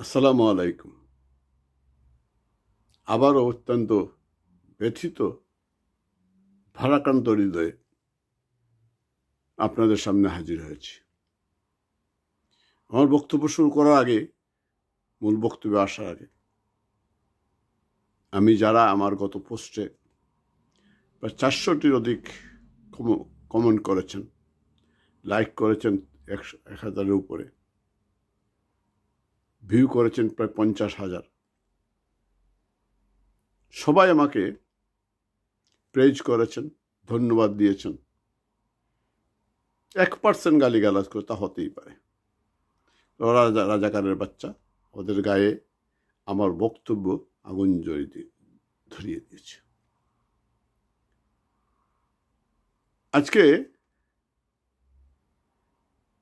আসসালামু আলাইকুম। আবারও অত্যন্ত ব্যথিত ভারাক্রান্ত হৃদয়ে আপনাদের সামনে হাজির হয়েছি। আমার বক্তব্য শুরু করার আগে, মূল বক্তব্যে আসার আগে, আমি যারা আমার গত পোস্টে প্রায় 400টির অধিক কমেন্ট করেছেন, লাইক করেছেন 1000-এর উপরে, ভিউ করেছেন প্রায় 50,000, সবাই আমাকে প্রেজ করেছেন, ধন্যবাদ দিয়েছেন। 1% গালিগালাজ করে তা হতেই পারে, ওরা রাজাকারের বাচ্চা, ওদের গায়ে আমার বক্তব্য আগুন ধরিয়ে দিয়েছে। আজকে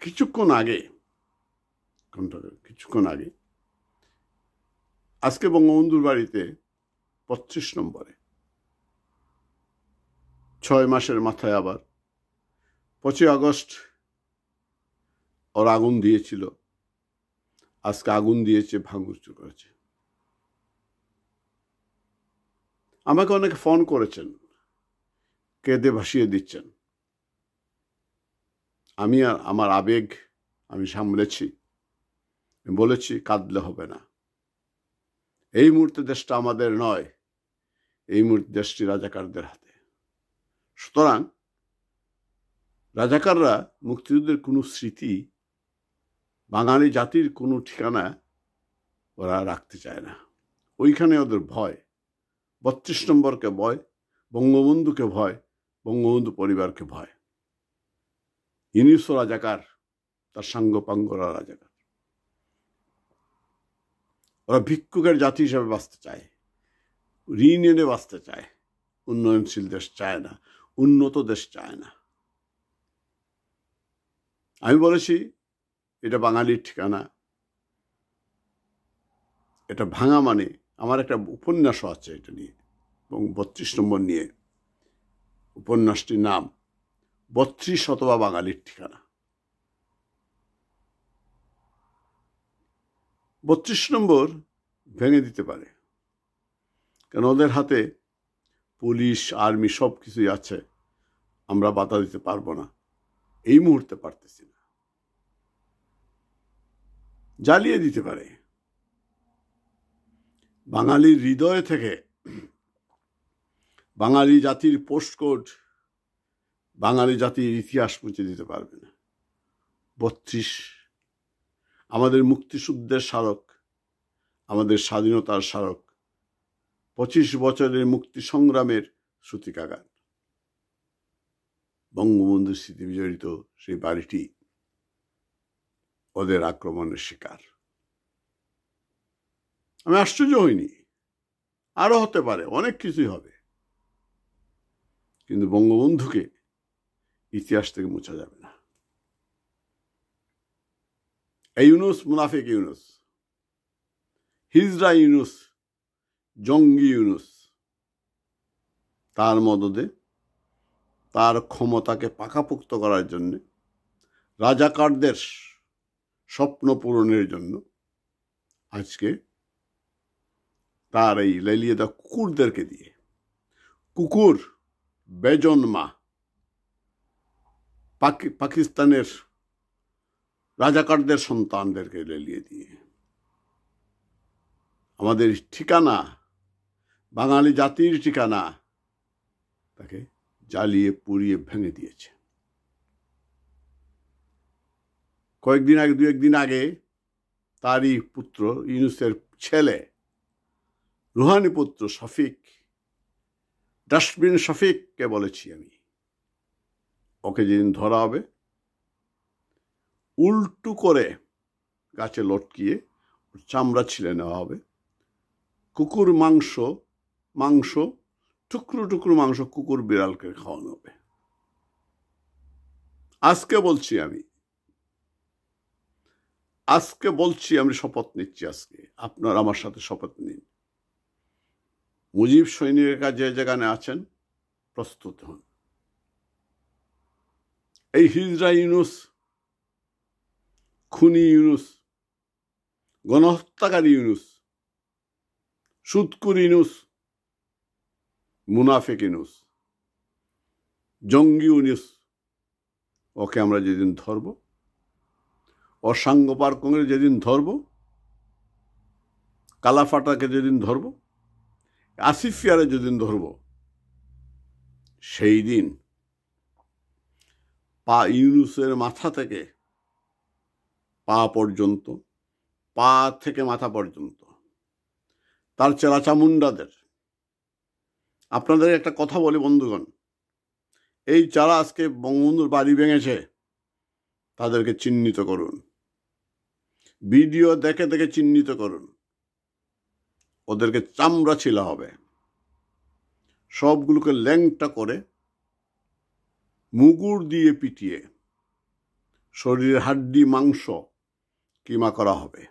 কিছুক্ষণ আগে আজকে বঙ্গবন্ধুর বাড়িতে 35 নম্বরে 6 মাসের মাথায় আবার 25 আগস্ট ওরা আগুন দিয়েছিল, আজকে আগুন দিয়েছে, ভাঙচুর করেছে। আমাকে অনেকে ফোন করেছেন, কেঁদে ভাসিয়ে দিচ্ছেন। আমি আমার আবেগ আমি সামলেছি, বলেছি কাঁদলে হবে না। এই মুহূর্তে দেশটা আমাদের নয়, এই মুহূর্তে দেশটি রাজাকারদের হাতে। সুতরাং রাজাকাররা মুক্তিযুদ্ধের কোনো স্মৃতি, বাঙালি জাতির কোনো ঠিকানা ওরা রাখতে চায় না। ওইখানে ওদের ভয়, 32 নম্বরকে ভয়, বঙ্গবন্ধুকে ভয়, বঙ্গবন্ধু পরিবারকে ভয়। ইউনূসও রাজাকার, তার সাঙ্গপাঙ্গরা রাজাকার। ওরা ভিক্ষুকের জাতি হিসাবে বাঁচতে চায়, ঋণ এনে বাঁচতে চায়। উন্নয়নশীল দেশ চায় না, উন্নত দেশ চায় না। আমি বলেছি এটা বাঙালির ঠিকানা, এটা ভাঙা মানে। আমার একটা উপন্যাসও আছে এটা নিয়ে, এবং 32 নম্বর নিয়ে। উপন্যাসটির নাম 32 অথবা বাঙালির ঠিকানা। 32 নম্বর ভেঙে দিতে পারে, কারণ ওদের হাতে পুলিশ, আর্মি সব কিছুই আছে। আমরা বাধা দিতে পারবো না, এই মুহূর্তে পারতেছি না। জ্বালিয়ে দিতে পারে, বাঙালির হৃদয় থেকে বাঙালি জাতির পোস্টকোড, বাঙালি জাতির ইতিহাস মুছে দিতে পারবে না। 32 আমাদের মুক্তিযুদ্ধের স্মারক, আমাদের স্বাধীনতার স্মারক, 25 বছরের মুক্তি সংগ্রামের সূতিকাগার। বঙ্গবন্ধুর স্মৃতি বিজড়িত সেই বাড়িটি ওদের আক্রমণের শিকার। আমি আশ্চর্য হইনি, আরো হতে পারে, অনেক কিছুই হবে, কিন্তু বঙ্গবন্ধুকে ইতিহাস থেকে মোছা যাবে না। এই ইউনূস মুনাফিক ইউনূস, হিজড়া ইউনূস, জঙ্গি ইউনূস, তার মদদে, তার ক্ষমতাকে পাকাপোক্ত করার জন্য, রাজাকারদের স্বপ্ন পূরণের জন্য আজকে তার এই লেলিয়ে দেওয়া কুকুরদেরকে দিয়ে, কুকুর বেজন্মা পাকিস্তানের রাজাকারদের সন্তানদেরকে লেলিয়ে দিয়ে আমাদের ঠিকানা, বাঙালি জাতির ঠিকানা, তাকে জ্বালিয়ে পুড়িয়ে ভেঙে দিয়েছে। দু একদিন আগে তারই পুত্র, ইউনূসের ছেলে, রুহানি পুত্র শফিক, ডাস্টবিন শফিককে বলেছি আমি, ওকে যেদিন ধরা হবে, উল্টু করে গাছে লটকিয়ে চামড়া ছিলে নেওয়া হবে, কুকুর মাংস টুকরো টুকরো মাংস কুকুর বিড়ালকে খাওয়ানো হবে। আজকে বলছি আমি শপথ নিচ্ছি। আজকে আপনারা আমার সাথে শপথ নিন। মুজিব সৈনিকের কাছে যেখানে আছেন, প্রস্তুত হন। এই হিজড়া ইউনূস, খুনি ইউনূস, গণহত্যাকারী ইউনূস, সুদখোর ইউনূস, মুনাফিক ইউনূস, জঙ্গি ইউনূস, ওকে আমরা যেদিন ধরব, অসাঙ্গপারকংয়ের যেদিন ধরব, কালাফাটাকে যেদিন ধরব, আসিফ ইয়ারে যেদিন ধরব, সেই দিন ইউনূসের মাথা থেকে পা পর্যন্ত, পা থেকে মাথা পর্যন্ত, তার চেলা চামুন্ডাদের, আপনাদের একটা কথা বলি বন্ধুগণ, এই যারা আজকে বঙ্গবন্ধুর বাড়ি ভেঙেছে তাদেরকে চিহ্নিত করুন, ভিডিও দেখে দেখে চিহ্নিত করুন, ওদেরকে চামড়া ছিলা হবে, সবগুলোকে ল্যাংটা করে মুগুর দিয়ে পিটিয়ে শরীরের হাড্ডি মাংস কিমা করা হবে।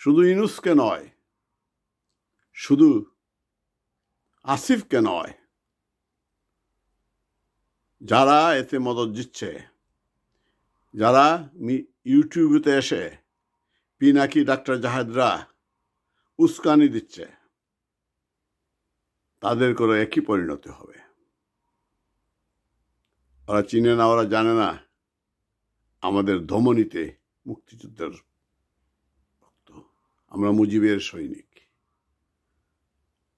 শুধু ইউনূসকে নয়, শুধু আসিফকে নয়, যারা এতে মদত দিচ্ছে, যারা ইউটিউবেতে এসে পিনাকি ডাক্তার জাহেদরা উস্কানি দিচ্ছে, তাদের করে একই পরিণতি হবে। ওরা চিনে না, ওরা জানে না আমাদের ধমনীতে মুক্তিযুদ্ধের ভক্ত, আমরা মুজিবের সৈনিক।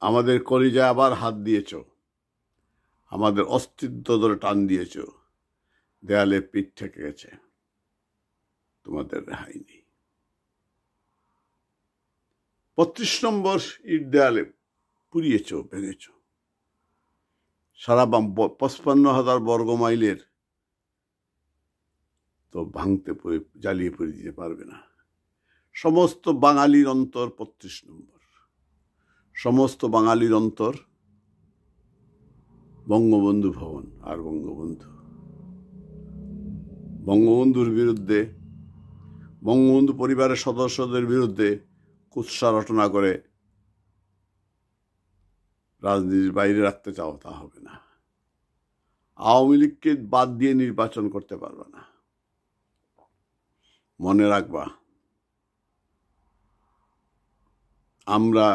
আমাদের কলিজায় আবার হাত দিয়েছ, আমাদের অস্তিত্ব ধরে টান দিয়েছ, দেয়ালে পিঠ ঠেকে গেছে, তোমাদের রেহাই নেই। ৩৫ নম্বর ইট দেয়ালে পুড়িয়েছ, ভেঙেছ, সারা ৫৫,০০০ বর্গ মাইলের তো ভাঙতে জ্বালিয়ে পুড়ে দিতে পারবে না। সমস্ত বাঙালির অন্তর ৩৫ নম্বর, সমস্ত বাঙালির অন্তর বঙ্গবন্ধু ভবন আর বঙ্গবন্ধু। বঙ্গবন্ধুর বিরুদ্ধে, বঙ্গবন্ধু পরিবারের সদস্যদের বিরুদ্ধে কুৎসা রটনা করে রাজনীতির বাইরে রাখতে চাও, তা হবে না। আওয়ামী লীগকে বাদ দিয়ে নির্বাচন করতে পারবে না। মনে রাখবা, আমরা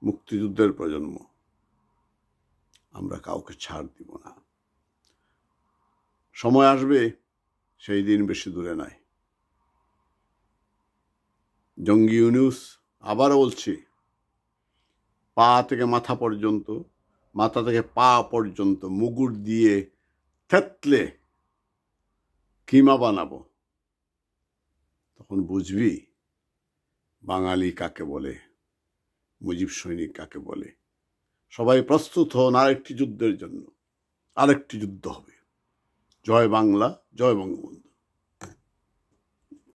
মুক্তিযুদ্ধের প্রজন্ম, আমরা কাউকে ছাড় দিব না। সময় আসবে, সেই দিন বেশি দূরে নাই। জঙ্গি ইউনূস, আবারও বলছি, পা থেকে মাথা পর্যন্ত, মাথা থেকে পা পর্যন্ত মুগুর দিয়ে থেতলে কিমা বানাবো, তখন বুঝবি বাঙালি কাকে বলে, মুজিব সৈনিক কাকে বলে। সবাই প্রস্তুত হন আরেকটি যুদ্ধের জন্য। আরেকটি যুদ্ধ হবে। জয় বাংলা, জয় বঙ্গবন্ধু।